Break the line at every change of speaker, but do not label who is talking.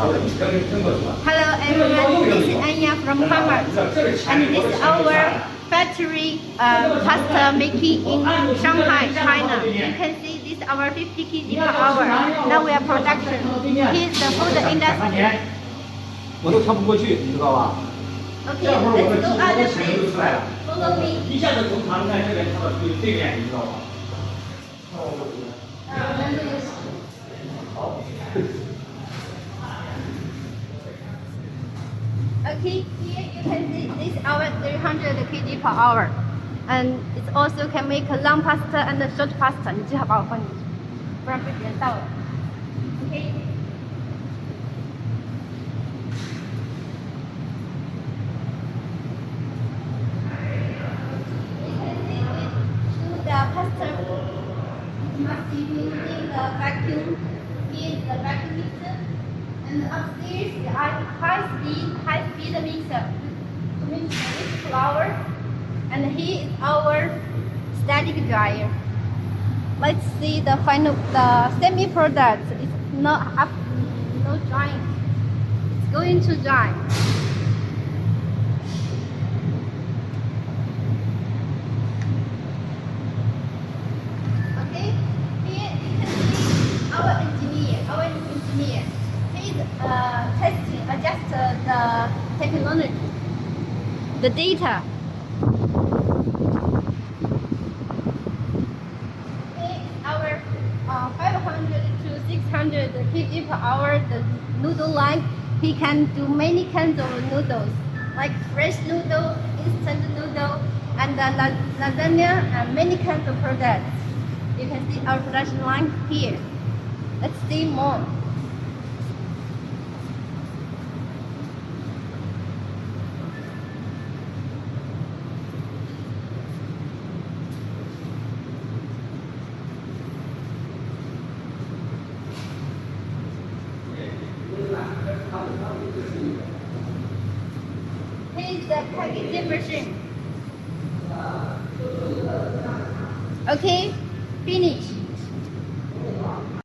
Hello everyone, this is Anya from Parmat, and this is our factory pasta making in Shanghai, China. You can see this is our 50 kg per hour. Now we are production. Here's the food industry.
我都跳不过去，你知道吧？
Okay, let's go other place. Follow me.
一下子从长在这边跳到对面，你知道吧？好。
Okay, here you can see this is our 300 kg per hour, and it also can make a long pasta and a short pasta. 你最好把我放进去，不然被别人盗了。Okay. The pasta must be using the vacuum. Here is the vacuum mixer, and upstairs the high-speed mixer to mix this flour. And here is our static dryer. Let's see the semi-product. It's no drying. It's going to dry. Our engineer, he's testing, adjust the technology, the data. Our 500 to 600 kg per hour, the noodle line, he can do many kinds of noodles, like fresh noodle, instant noodle, and lasagna, and many kinds of products. You can see our production line here. Let's see more. Here's the packaging machine. Okay, finish.